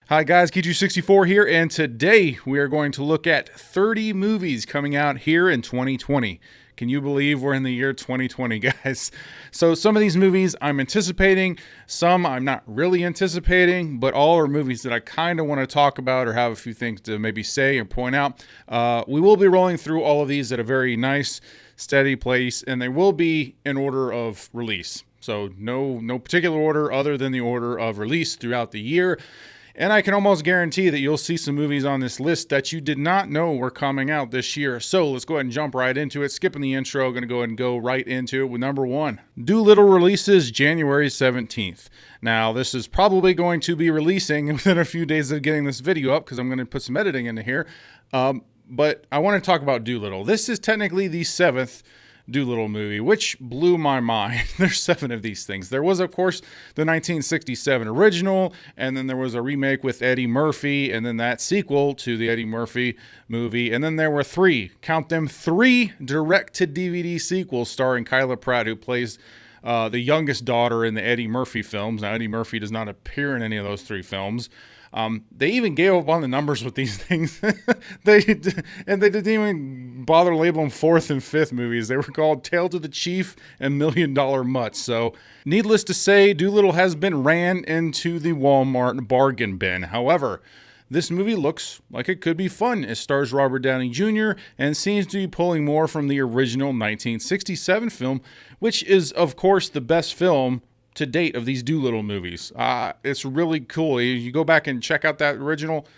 Hi guys, Kiju64 here, and today we are going to look at 30 movies coming out here in 2020. Can you believe we're in the year 2020, guys? So some of these movies I'm anticipating, some I'm not really anticipating, but all are movies that I kind of want to talk about or have a few things to maybe say or point out. We will be rolling through all of these at a very nice, steady pace, and they will be in order of release. So no particular order other than the order of release throughout the year. And I can almost guarantee that you'll see some movies on this list that you did not know were coming out this year. So let's go ahead and jump right into it. Skipping the intro, going to go ahead and go right into it with number one. Dolittle releases January 17th. Now, this is probably going to be releasing within a few days of getting this video up because I'm going to put some editing into here. But I want to talk about Dolittle. This is technically the seventh Dolittle movie, which blew my mind. There's 7 of these things. There was, of course, the 1967 original, and then there was a remake with Eddie Murphy, and then that sequel to the Eddie Murphy movie, and then there were 3, count them, 3 direct-to-DVD sequels starring Kyla Pratt, who plays the youngest daughter in the Eddie Murphy films. Now, Eddie Murphy does not appear in any of those 3 films. They even gave up on the numbers with these things. they didn't even bother labeling 4th and 5th movies. They were called Tale to the Chief and $1 Million Mutt. So, needless to say, Dolittle has been ran into the Walmart bargain bin. However, this movie looks like it could be fun. It stars Robert Downey Jr. and seems to be pulling more from the original 1967 film, which is, of course, the best film to date of these Dolittle movies. It's really cool. You go back and check out that original,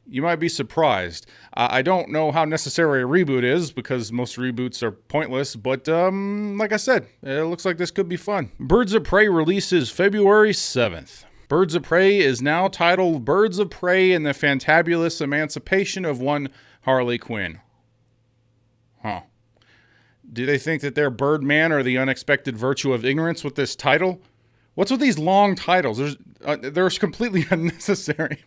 you might be surprised. I don't know how necessary a reboot is because most reboots are pointless, but like I said, it looks like this could be fun. Birds of Prey releases February 7th. Birds of Prey is now titled Birds of Prey and the Fantabulous Emancipation of One Harley Quinn. Huh. Do they think that they're Birdman or the unexpected virtue of ignorance with this title? What's with these long titles? They're completely unnecessary.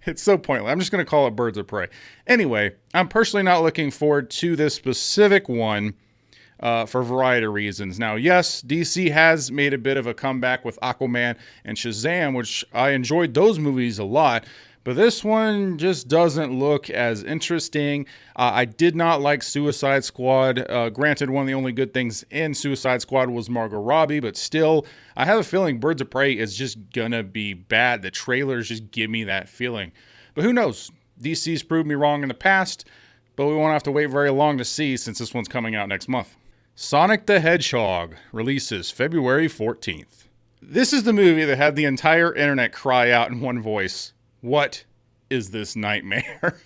It's so pointless. I'm just going to call it Birds of Prey. Anyway, I'm personally not looking forward to this specific one for a variety of reasons. Now, yes, DC has made a bit of a comeback with Aquaman and Shazam, which I enjoyed those movies a lot. But this one just doesn't look as interesting. I did not like Suicide Squad. Granted, one of the only good things in Suicide Squad was Margot Robbie, but still, I have a feeling Birds of Prey is just gonna be bad. The trailers just give me that feeling. But who knows? DC's proved me wrong in the past, but we won't have to wait very long to see since this one's coming out next month. Sonic the Hedgehog releases February 14th. This is the movie that had the entire internet cry out in one voice. What is this nightmare?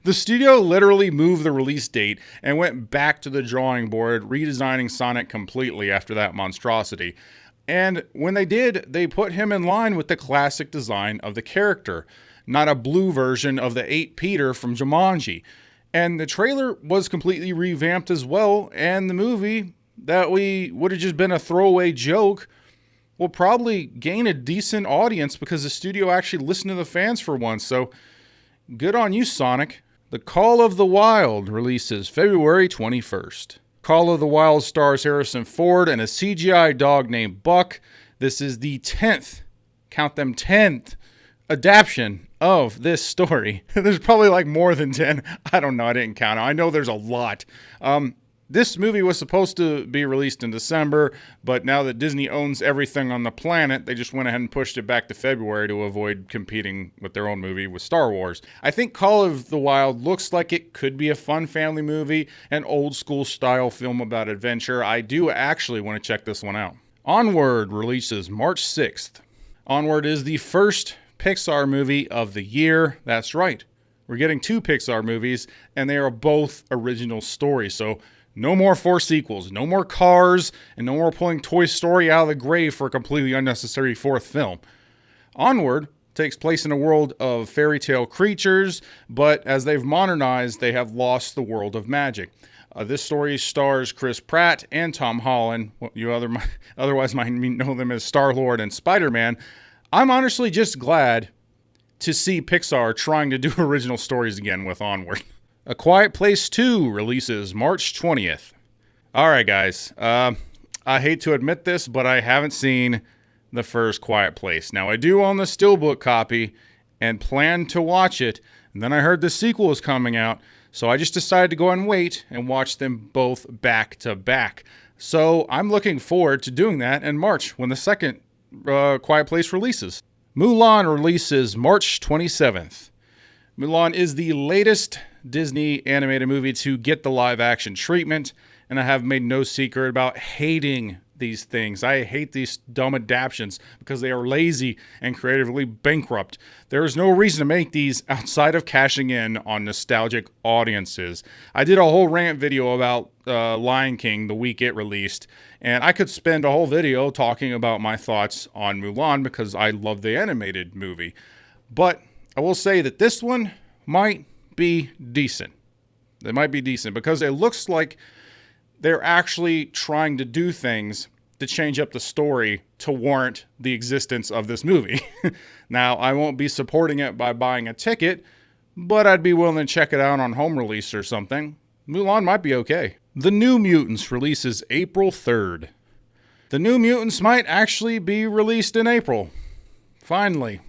The studio literally moved the release date and went back to the drawing board, redesigning Sonic completely after that monstrosity. And when they did, they put him in line with the classic design of the character, not a blue version of the 8 Peter from Jumanji. And the trailer was completely revamped as well, and the movie that would have just been a throwaway joke will probably gain a decent audience because the studio actually listened to the fans for once. So good on you, Sonic. The Call of the Wild releases February 21st. Call of the Wild stars Harrison Ford and a CGI dog named Buck. This is the 10th, count them 10th, adaptation of this story. There's probably like more than 10. I don't know. I didn't count. I know there's a lot. This movie was supposed to be released in December, but now that Disney owns everything on the planet, they just went ahead and pushed it back to February to avoid competing with their own movie with Star Wars. I think Call of the Wild looks like it could be a fun family movie, an old school style film about adventure. I do actually want to check this one out. Onward releases March 6th. Onward is the first Pixar movie of the year. That's right. We're getting 2 Pixar movies, and they are both original stories. So no more 4 sequels, no more Cars, and no more pulling Toy Story out of the grave for a completely unnecessary 4th film. Onward takes place in a world of fairy tale creatures, but as they've modernized, they have lost the world of magic. This story stars Chris Pratt and Tom Holland. You otherwise might know them as Star-Lord and Spider-Man. I'm honestly just glad to see Pixar trying to do original stories again with Onward. A Quiet Place 2 releases March 20th. All right, guys. I hate to admit this, but I haven't seen the first Quiet Place. Now, I do own the Steelbook copy and plan to watch it, and then I heard the sequel is coming out, so I just decided to go and wait and watch them both back to back. So I'm looking forward to doing that in March when the second Quiet Place releases. Mulan releases March 27th. Mulan is the latest Disney animated movie to get the live action treatment, and I have made no secret about hating these things. I hate these dumb adaptations because they are lazy and creatively bankrupt. There is no reason to make these outside of cashing in on nostalgic audiences. I did a whole rant video about Lion King the week it released, and I could spend a whole video talking about my thoughts on Mulan because I love the animated movie. But I will say that this one might be decent. It might be decent because it looks like they're actually trying to do things to change up the story to warrant the existence of this movie. Now, I won't be supporting it by buying a ticket, but I'd be willing to check it out on home release or something. Mulan might be okay. The New Mutants releases April 3rd. The New Mutants might actually be released in April. Finally.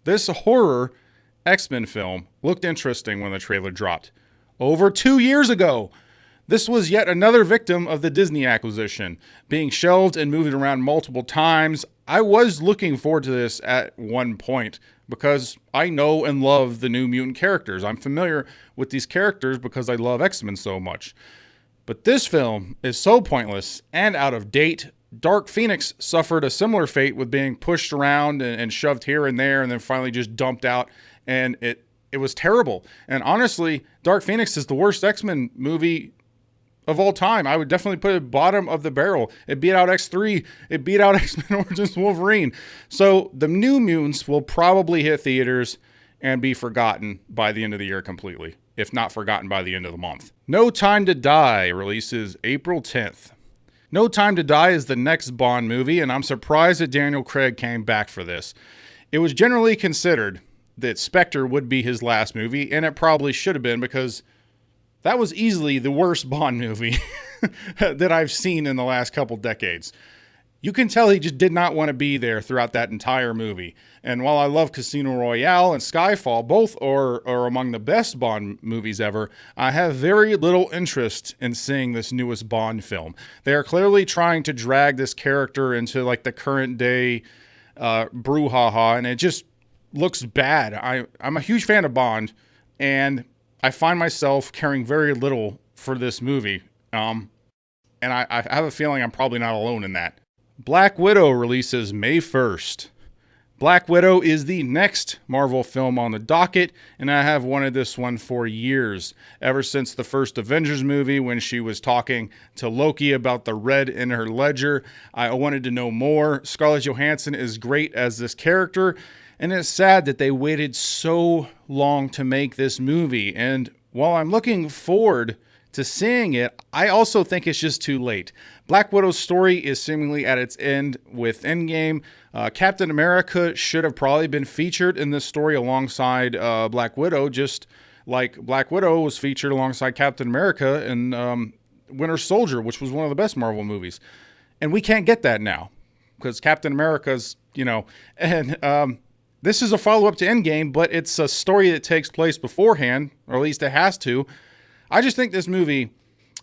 This horror X-Men film looked interesting when the trailer dropped. Over 2 years ago! This was yet another victim of the Disney acquisition, being shelved and moved around multiple times. I was looking forward to this at one point because I know and love the New Mutant characters. I'm familiar with these characters because I love X-Men so much. But this film is so pointless and out of date. Dark Phoenix suffered a similar fate with being pushed around and shoved here and there and then finally just dumped out, and it was terrible. And honestly, Dark Phoenix is the worst X-Men movie of all time. I would definitely put it bottom of the barrel. It beat out X3. It beat out X-Men Origins Wolverine. So the New Mutants will probably hit theaters and be forgotten by the end of the year completely, if not forgotten by the end of the month. No Time to Die releases April 10th. No Time to Die is the next Bond movie, and I'm surprised that Daniel Craig came back for this. It was generally considered that Spectre would be his last movie, and it probably should have been because that was easily the worst Bond movie that I've seen in the last couple decades. You can tell he just did not want to be there throughout that entire movie. And while I love Casino Royale and Skyfall, both are among the best Bond movies ever, I have very little interest in seeing this newest Bond film. They are clearly trying to drag this character into like the current day brouhaha, and it just looks bad. I'm a huge fan of Bond, and I find myself caring very little for this movie. And I have a feeling I'm probably not alone in that. Black Widow releases May 1st. Black Widow is the next Marvel film on the docket, and I have wanted this one for years. Ever since the first Avengers movie, when she was talking to Loki about the red in her ledger, I wanted to know more. Scarlett Johansson is great as this character, and it's sad that they waited so long to make this movie. And while I'm looking forward to seeing it, I also think it's just too late. Black Widow's story is seemingly at its end with Endgame. Captain America should have probably been featured in this story alongside Black Widow, just like Black Widow was featured alongside Captain America in Winter Soldier, which was one of the best Marvel movies. And we can't get that now because Captain America's, and this is a follow-up to Endgame, but it's a story that takes place beforehand, or at least it has to. I just think this movie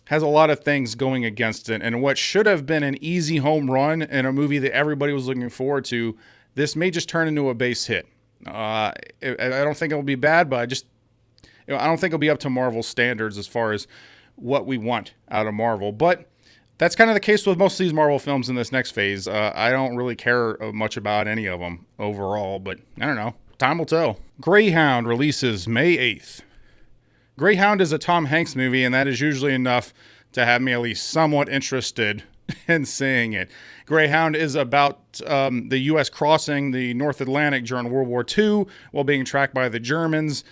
has a lot of things going against it, and what should have been an easy home run and a movie that everybody was looking forward to, this may just turn into a base hit. I don't think it'll be bad, but I don't think it'll be up to Marvel standards as far as what we want out of Marvel. But that's kind of the case with most of these Marvel films in this next phase. I don't really care much about any of them overall, but I don't know. Time will tell. Greyhound releases May 8th. Greyhound is a Tom Hanks movie, and that is usually enough to have me at least somewhat interested in seeing it. Greyhound is about the U.S. crossing the North Atlantic during World War II while being tracked by the Germans.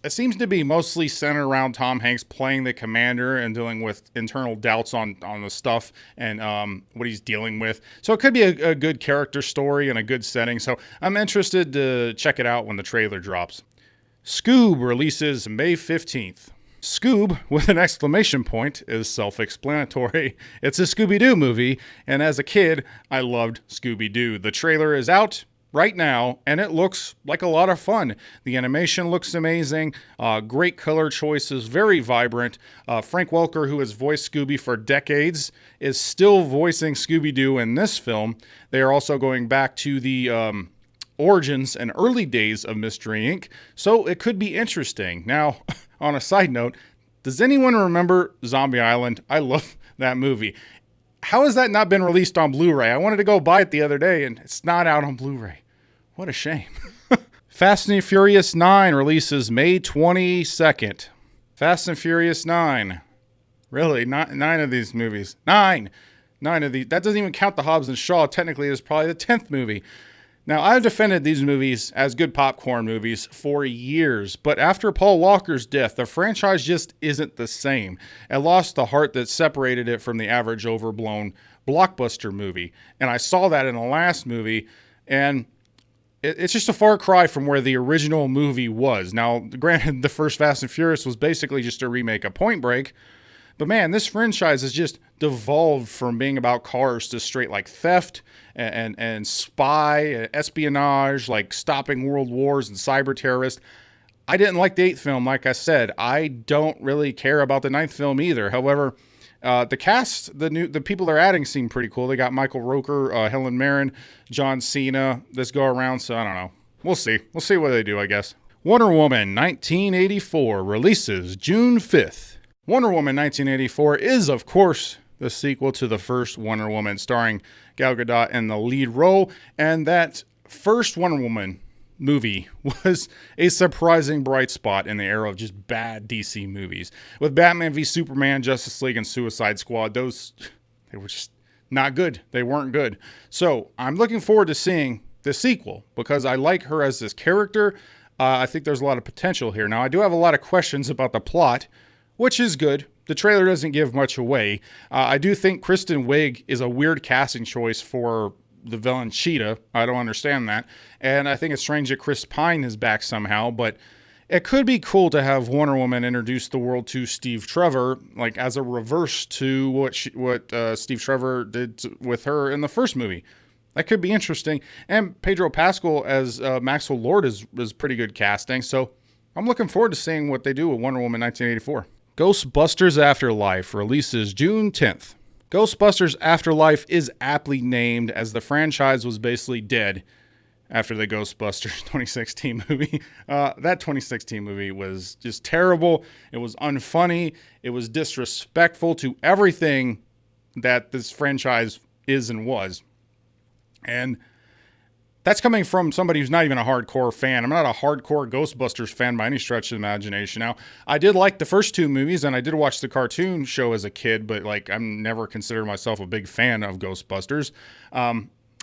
It seems to be mostly centered around Tom Hanks playing the commander and dealing with internal doubts on the stuff and what he's dealing with. So it could be a good character story and a good setting. So I'm interested to check it out when the trailer drops. Scoob releases May 15th. Scoob with an exclamation point is self-explanatory. It's a Scooby-Doo movie, and as a kid, I loved Scooby-Doo. The trailer is out right now, and it looks like a lot of fun. The animation looks amazing, great color choices, very vibrant. Frank Welker, who has voiced Scooby for decades, is still voicing Scooby-Doo in this film. They are also going back to the origins and early days of Mystery Inc., so it could be interesting. Now, on a side note, does anyone remember Zombie Island? I love that movie. How has that not been released on Blu-ray? I wanted to go buy it the other day, and it's not out on Blu-ray. What a shame. Fast and Furious 9 releases May 22nd. Fast and Furious 9. Really? Nine of these movies. Nine of these. That doesn't even count the Hobbs and Shaw. Technically, it's probably the 10th movie. Now, I've defended these movies as good popcorn movies for years, but after Paul Walker's death, the franchise just isn't the same. It lost the heart that separated it from the average overblown blockbuster movie. And I saw that in the last movie, and it's just a far cry from where the original movie was. Now, granted, the first Fast and Furious was basically just a remake of Point Break, but man, this franchise has just devolved from being about cars to straight like theft and spy, espionage, like stopping world wars and cyber terrorists. I didn't like the 8th film, like I said. I don't really care about the 9th film either. However, the cast, the people they're adding seem pretty cool. They got Michael Rooker, Helen Mirren, John Cena this go around, so I don't know. We'll see. We'll see what they do, I guess. Wonder Woman 1984 releases June 5th. Wonder Woman 1984 is, of course, the sequel to the first Wonder Woman, starring Gal Gadot in the lead role. And that first Wonder Woman movie was a surprising bright spot in the era of just bad DC movies. With Batman v Superman, Justice League, and Suicide Squad, they were just not good. They weren't good. So I'm looking forward to seeing the sequel because I like her as this character. I think there's a lot of potential here. Now, I do have a lot of questions about the plot, which is good. The trailer doesn't give much away. I do think Kristen Wiig is a weird casting choice for the villain Cheetah. I don't understand that. And I think it's strange that Chris Pine is back somehow, but it could be cool to have Wonder Woman introduce the world to Steve Trevor, like as a reverse to what Steve Trevor did with her in the first movie. That could be interesting. And Pedro Pascal as Maxwell Lord is pretty good casting. So I'm looking forward to seeing what they do with Wonder Woman 1984. Ghostbusters Afterlife releases June 10th. Ghostbusters Afterlife is aptly named as the franchise was basically dead after the Ghostbusters 2016 movie. That 2016 movie was just terrible. It was unfunny. It was disrespectful to everything that this franchise is and was. And that's coming from somebody who's not even a hardcore fan. I'm not a hardcore Ghostbusters fan by any stretch of the imagination. Now, I did like the first two movies, and I did watch the cartoon show as a kid, but like I'm never considered myself a big fan of Ghostbusters.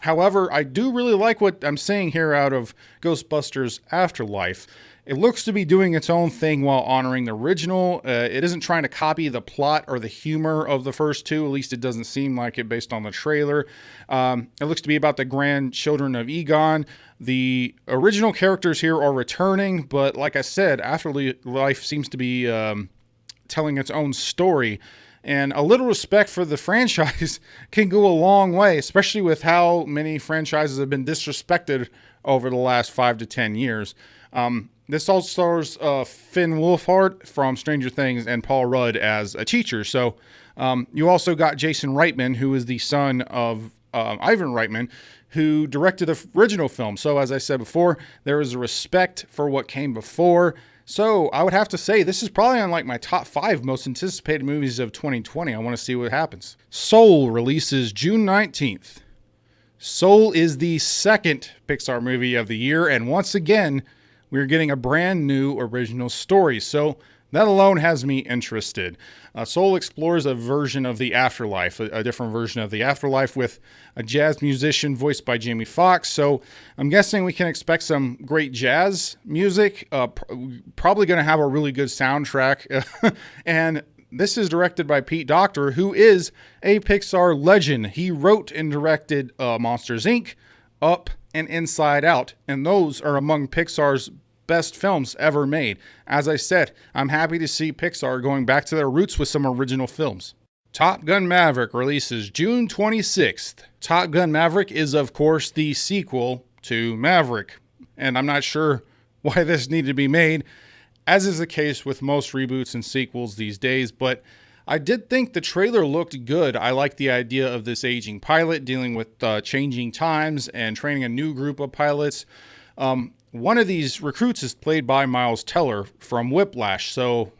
However, I do really like what I'm seeing here out of Ghostbusters Afterlife. It looks to be doing its own thing while honoring the original. It isn't trying to copy the plot or the humor of the first two. At least it doesn't seem like it based on the trailer. It looks to be about the grandchildren of Egon. The original characters here are returning, but like I said, Afterlife seems to be telling its own story. And a little respect for the franchise can go a long way, especially with how many franchises have been disrespected over the last 5 to 10 years. This all stars Finn Wolfhard from Stranger Things and Paul Rudd as a teacher. So you also got Jason Reitman, who is the son of Ivan Reitman, who directed the original film. So as I said before, there is a respect for what came before. So I would have to say this is probably on like my top 5 most anticipated movies of 2020. I want to see what happens. Soul releases June 19th. Soul is the second Pixar movie of the year, and once again, we're getting a brand new original story. So that alone has me interested. Soul explores a version of the afterlife, a different version of the afterlife with a jazz musician voiced by Jamie Foxx. So I'm guessing we can expect some great jazz music, probably going to have a really good soundtrack. And this is directed by Pete Docter, who is a Pixar legend. He wrote and directed Monsters, Inc., Up, and Inside Out. And those are among Pixar's best films ever made. As I said, I'm happy to see Pixar going back to their roots with some original films. Top Gun Maverick releases June 26th. Top Gun Maverick is, of course, the sequel to Maverick. And I'm not sure why this needed to be made, as is the case with most reboots and sequels these days, but I did think the trailer looked good. I like the idea of this aging pilot dealing with changing times and training a new group of pilots. One of these recruits is played by Miles Teller from Whiplash, so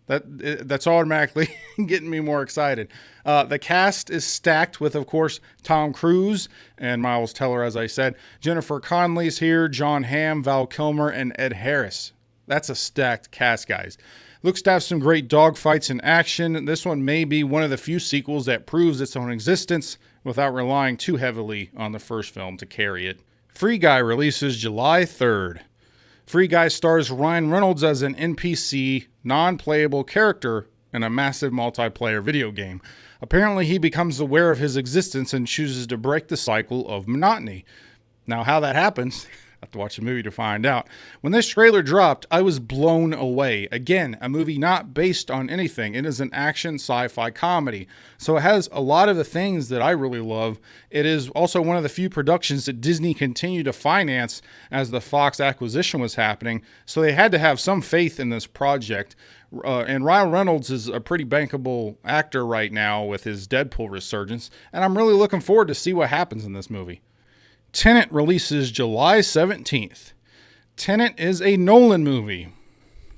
that's automatically getting me more excited. The cast is stacked with, of course, Tom Cruise and Miles Teller, as I said. Jennifer Connelly's here, John Hamm, Val Kilmer, and Ed Harris. That's a stacked cast, guys. Looks to have some great dogfights and action. This one may be one of the few sequels that proves its own existence without relying too heavily on the first film to carry it. Free Guy releases July 3rd. Free Guy stars Ryan Reynolds as an NPC, non-playable character in a massive multiplayer video game. Apparently, he becomes aware of his existence and chooses to break the cycle of monotony. Now, how that happens, I have to watch the movie to find out. When this trailer dropped, I was blown away. Again, a movie not based on anything. It is an action sci-fi comedy. So it has a lot of the things that I really love. It is also one of the few productions that Disney continued to finance as the Fox acquisition was happening. So they had to have some faith in this project. And Ryan Reynolds is a pretty bankable actor right now with his Deadpool resurgence. And I'm really looking forward to see what happens in this movie. Tenet releases July 17th. Tenet is a Nolan movie.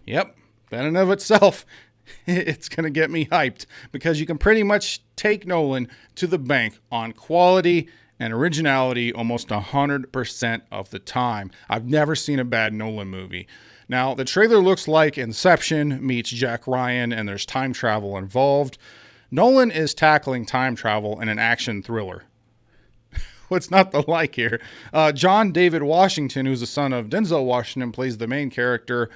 Yep, that in and of itself, it's going to get me hyped because you can pretty much take Nolan to the bank on quality and originality almost 100% of the time. I've never seen a bad Nolan movie. Now, the trailer looks like Inception meets Jack Ryan and there's time travel involved. Nolan is tackling time travel in an action thriller. What's not to like here? John David Washington, who's the son of Denzel Washington, plays the main character,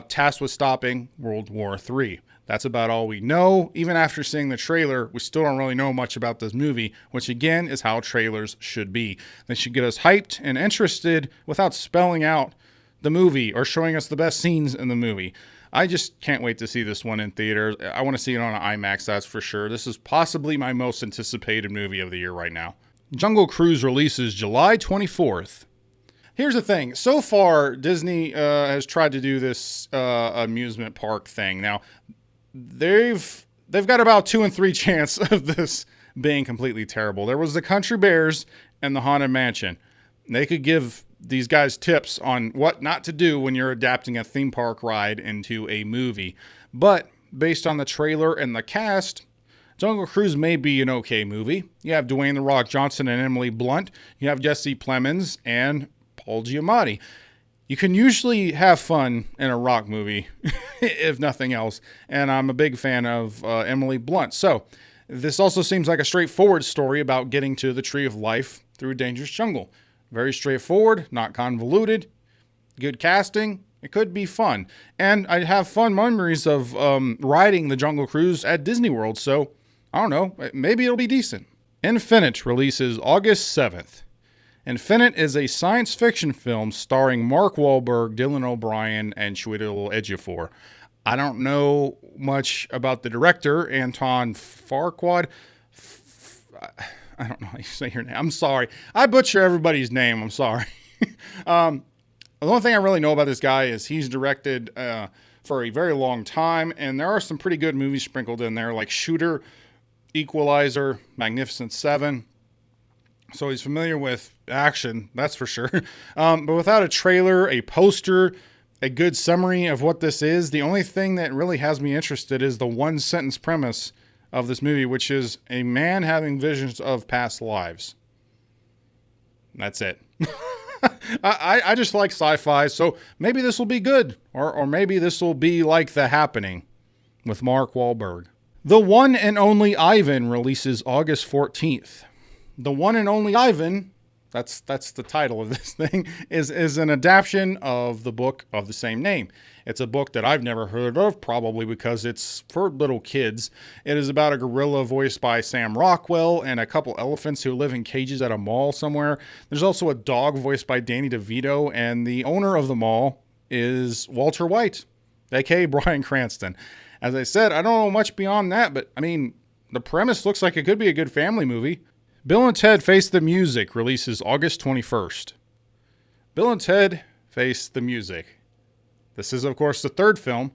tasked with stopping World War III. That's about all we know. Even after seeing the trailer, we still don't really know much about this movie, which again is how trailers should be. They should get us hyped and interested without spelling out the movie or showing us the best scenes in the movie. I just can't wait to see this one in theaters. I want to see it on an IMAX, that's for sure. This is possibly my most anticipated movie of the year right now. Jungle Cruise releases July 24th. Here's the thing. So far, Disney has tried to do this amusement park thing. Now, they've got about 2 and 3 chance of this being completely terrible. There was the Country Bears and the Haunted Mansion. They could give these guys tips on what not to do when you're adapting a theme park ride into a movie. But based on the trailer and the cast, Jungle Cruise may be an okay movie. You have Dwayne "The Rock" Johnson and Emily Blunt. You have Jesse Plemons and Paul Giamatti. You can usually have fun in a rock movie, if nothing else. And I'm a big fan of Emily Blunt. So this also seems like a straightforward story about getting to the Tree of Life through a dangerous jungle. Very straightforward, not convoluted. Good casting. It could be fun. And I have fun memories of riding the Jungle Cruise at Disney World. So I don't know, maybe it'll be decent. Infinite releases August 7th. Infinite is a science fiction film starring Mark Wahlberg, Dylan O'Brien, and Chiwetel Ejiofor. I don't know much about the director, Anton Farquaad. I don't know how you say your name. I'm sorry. I butcher everybody's name. I'm sorry. The only thing I really know about this guy is he's directed for a very long time, and there are some pretty good movies sprinkled in there, like Shooter, Equalizer, Magnificent Seven. So he's familiar with action, that's for sure. But without a trailer, a poster, a good summary of what this is, the only thing that really has me interested is the one sentence premise of this movie, which is a man having visions of past lives. That's it. I just like sci-fi, so maybe this will be good. Or maybe this will be like The Happening with Mark Wahlberg. The One and Only Ivan releases August 14th. The One and Only Ivan, that's the title of this thing, is an adaptation of the book of the same name. It's a book that I've never heard of, probably because it's for little kids. It is about a gorilla voiced by Sam Rockwell and a couple elephants who live in cages at a mall somewhere. There's also a dog voiced by Danny DeVito, and the owner of the mall, is Walter White, aka Bryan Cranston. As I said, I don't know much beyond that, but I mean, the premise looks like it could be a good family movie. Bill and Ted Face the Music releases August 21st. Bill and Ted Face the Music. This is, of course, the third film,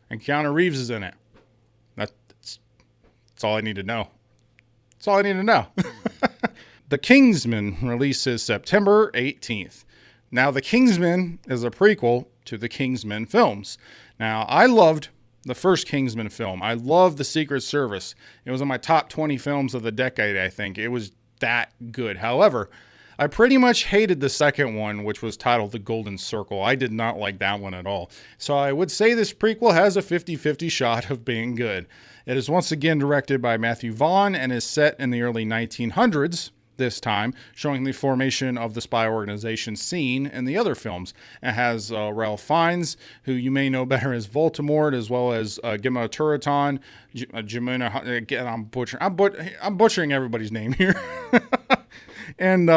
and Keanu Reeves is in it. That's all I need to know. That's all I need to know. The Kingsman releases September 18th. Now, The Kingsman is a prequel to the Kingsman films. Now, I loved the first Kingsman film. I loved The Secret Service. It was in my top 20 films of the decade, I think. It was that good. However, I pretty much hated the second one, which was titled The Golden Circle. I did not like that one at all. So I would say this prequel has a 50-50 shot of being good. It is once again directed by Matthew Vaughn and is set in the early 1900s this time, showing the formation of the spy organization seen in the other films. It has Ralph Fiennes, who you may know better as Voldemort, as well as Gemma Turreton, Jimena, again, I'm butchering everybody's name here. And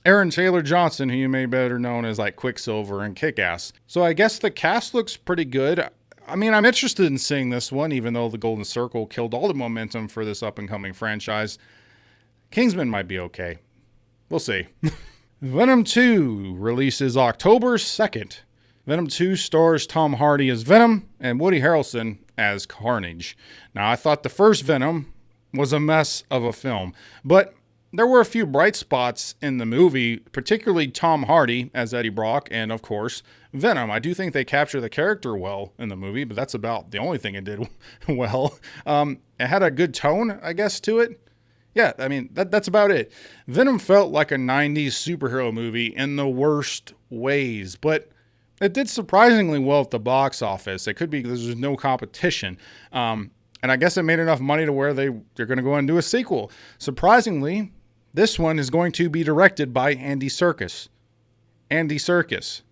Aaron Taylor Johnson, who you may better known as like Quicksilver and Kick-Ass. So I guess the cast looks pretty good. I mean, I'm interested in seeing this one, even though The Golden Circle killed all the momentum for this up-and-coming franchise. Kingsman might be okay. We'll see. Venom 2 releases October 2nd. Venom 2 stars Tom Hardy as Venom and Woody Harrelson as Carnage. Now, I thought the first Venom was a mess of a film, but there were a few bright spots in the movie, particularly Tom Hardy as Eddie Brock, and of course, Venom. I do think they capture the character well in the movie, but that's about the only thing it did well. It had a good tone, I guess, to it. Yeah, I mean, that's about it. Venom felt like a 90s superhero movie in the worst ways, but it did surprisingly well at the box office. It could be because there's no competition. And I guess it made enough money to where they're going to go and do a sequel. Surprisingly, this one is going to be directed by Andy Serkis. Andy Serkis.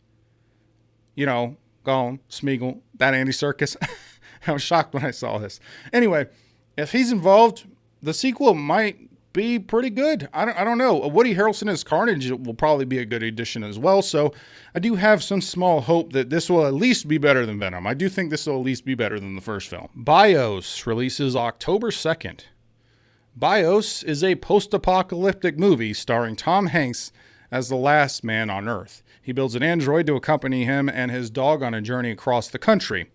You know, Gollum, Smeagol, that Andy Serkis. I was shocked when I saw this. Anyway, if he's involved, the sequel might be pretty good. I don't know. Woody Harrelson as Carnage will probably be a good addition as well. So I do have some small hope that this will at least be better than Venom. I do think this will at least be better than the first film. BIOS releases October 2nd. BIOS is a post-apocalyptic movie starring Tom Hanks as the last man on Earth. He builds an android to accompany him and his dog on a journey across the country.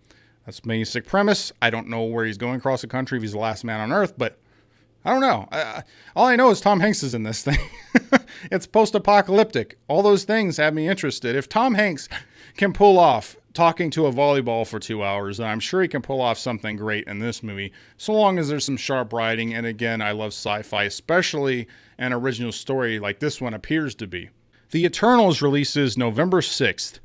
That's the basic premise. I don't know where he's going across the country if he's the last man on Earth, but I don't know. All I know is Tom Hanks is in this thing. It's post-apocalyptic. All those things have me interested. If Tom Hanks can pull off talking to a volleyball for 2 hours, then I'm sure he can pull off something great in this movie, so long as there's some sharp writing. And again, I love sci-fi, especially an original story like this one appears to be. The Eternals releases November 6th.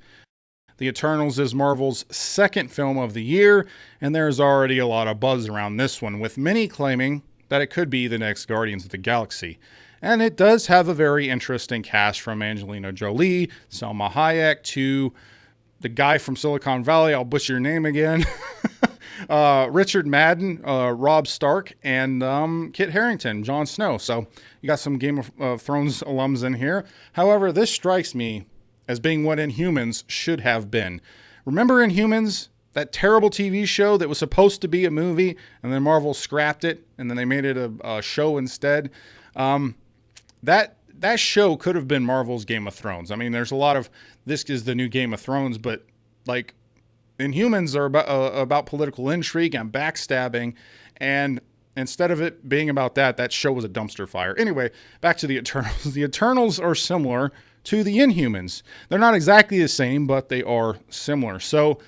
The Eternals is Marvel's second film of the year, and there's already a lot of buzz around this one, with many claiming that it could be the next Guardians of the Galaxy. And it does have a very interesting cast, from Angelina Jolie, Salma Hayek, to the guy from Silicon Valley, I'll butcher your name again, Richard Madden, Rob Stark, and Kit Harington, Jon Snow. So you got some Game of Thrones alums in here. However, this strikes me as being what Inhumans should have been. Remember Inhumans? That terrible TV show that was supposed to be a movie, and then Marvel scrapped it, and then they made it a show instead. That show could have been Marvel's Game of Thrones. I mean, there's a lot of, this is the new Game of Thrones, but like, Inhumans are about political intrigue and backstabbing, and instead of it being about that, that show was a dumpster fire. Anyway, back to the Eternals. The Eternals are similar to the Inhumans. They're not exactly the same, but they are similar. So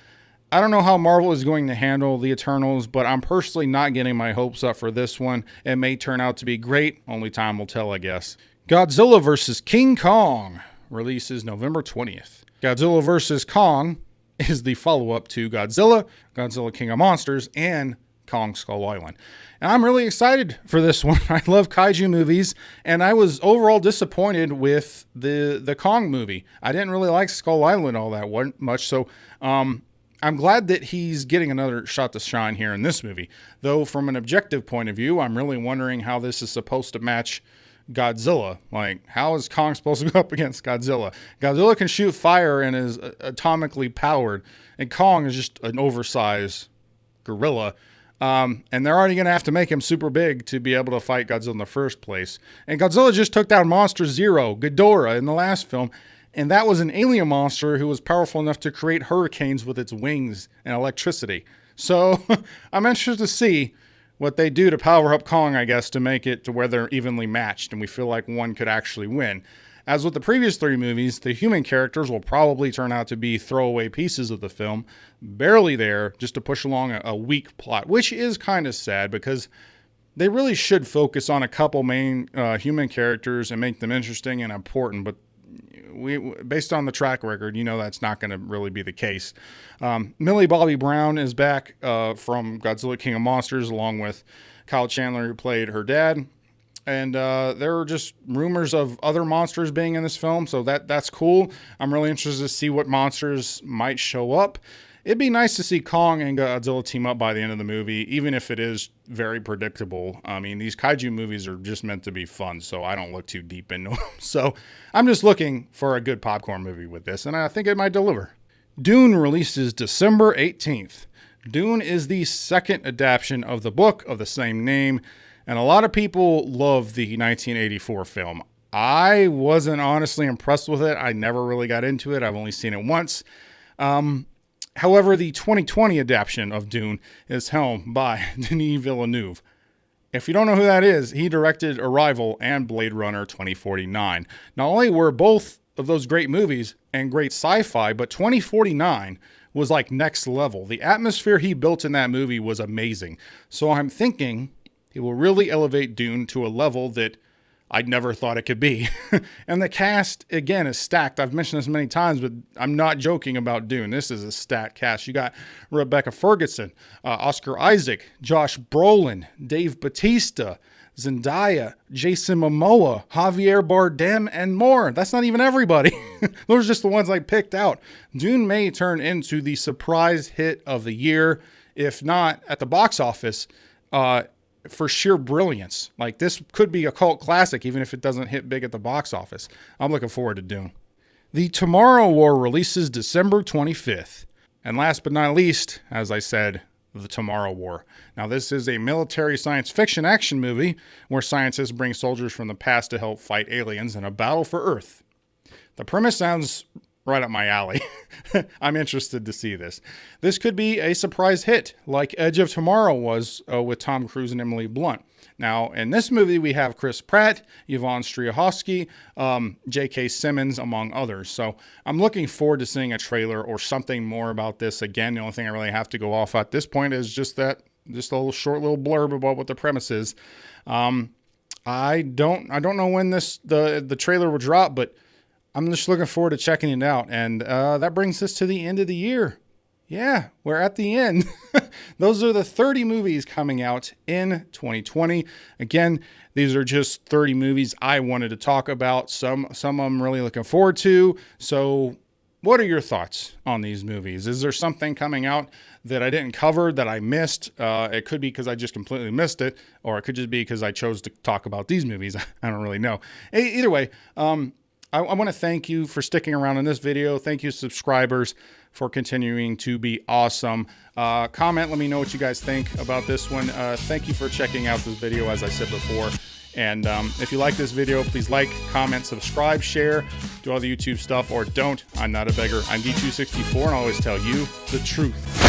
I don't know how Marvel is going to handle the Eternals, but I'm personally not getting my hopes up for this one. It may turn out to be great. Only time will tell, I guess. Godzilla vs. King Kong releases November 20th. Godzilla vs. Kong is the follow-up to Godzilla, Godzilla King of Monsters, and Kong Skull Island. And I'm really excited for this one. I love kaiju movies, and I was overall disappointed with the Kong movie. I didn't really like Skull Island all that much, so I'm glad that he's getting another shot to shine here in this movie. Though from an objective point of view, I'm really wondering how this is supposed to match Godzilla. Like, how is Kong supposed to go up against Godzilla? Godzilla can shoot fire and is atomically powered, and Kong is just an oversized gorilla. And they're already going to have to make him super big to be able to fight Godzilla in the first place. And Godzilla just took down Monster Zero, Ghidorah, in the last film. And that was an alien monster who was powerful enough to create hurricanes with its wings and electricity. So I'm interested to see what they do to power up Kong, I guess, to make it to where they're evenly matched and we feel like one could actually win. As with the previous 3 movies, the human characters will probably turn out to be throwaway pieces of the film, barely there just to push along a weak plot, which is kind of sad because they really should focus on a couple main human characters and make them interesting and important, but based on the track record, that's not going to really be the case. Millie Bobby Brown is back from Godzilla King of Monsters, along with Kyle Chandler, who played her dad. And there are just rumors of other monsters being in this film, so that's cool. I'm really interested to see what monsters might show up. It'd be nice to see Kong and Godzilla team up by the end of the movie, even if it is very predictable. I mean, these kaiju movies are just meant to be fun, so I don't look too deep into them. So I'm just looking for a good popcorn movie with this, and I think it might deliver. Dune releases December 18th. Dune is the second adaptation of the book of the same name, and a lot of people love the 1984 film. I wasn't honestly impressed with it. I never really got into it. I've only seen it once. However, the 2020 adaptation of Dune is helmed by Denis Villeneuve. If you don't know who that is, he directed Arrival and Blade Runner 2049. Not only were both of those great movies and great sci-fi, but 2049 was like next level. The atmosphere he built in that movie was amazing. So I'm thinking he will really elevate Dune to a level that I never thought it could be. And the cast, again, is stacked. I've mentioned this many times, but I'm not joking about Dune. This is a stacked cast. You got Rebecca Ferguson, Oscar Isaac, Josh Brolin, Dave Bautista, Zendaya, Jason Momoa, Javier Bardem, and more. That's not even everybody. Those are just the ones I picked out. Dune may turn into the surprise hit of the year, if not at the box office, for sheer brilliance. Like, this could be a cult classic, even if it doesn't hit big at the box office. I'm looking forward to Dune. The Tomorrow War releases December 25th. And last but not least, as I said, The Tomorrow War. Now, this is a military science fiction action movie where scientists bring soldiers from the past to help fight aliens in a battle for Earth. The premise sounds right up my alley. I'm interested to see this. This could be a surprise hit, like Edge of Tomorrow was with Tom Cruise and Emily Blunt. Now, in this movie, we have Chris Pratt, Yvonne Strahovski, J.K. Simmons, among others. So I'm looking forward to seeing a trailer or something more about this. Again, the only thing I really have to go off at this point is just a short little blurb about what the premise is. I don't know when the trailer will drop, but I'm just looking forward to checking it out. And that brings us to the end of the year. Yeah, we're at the end. Those are the 30 movies coming out in 2020. Again, these are just 30 movies I wanted to talk about. Some I'm really looking forward to. So what are your thoughts on these movies? Is there something coming out that I didn't cover that I missed? It could be because I just completely missed it, or it could just be because I chose to talk about these movies. I don't really know. Either way, I want to thank you for sticking around in this video. Thank you, subscribers, for continuing to be awesome. Comment, let me know what you guys think about this one. Thank you for checking out this video, as I said before. And if you like this video, please like, comment, subscribe, share, do all the YouTube stuff, or don't. I'm not a beggar. I'm D264, and I always tell you the truth.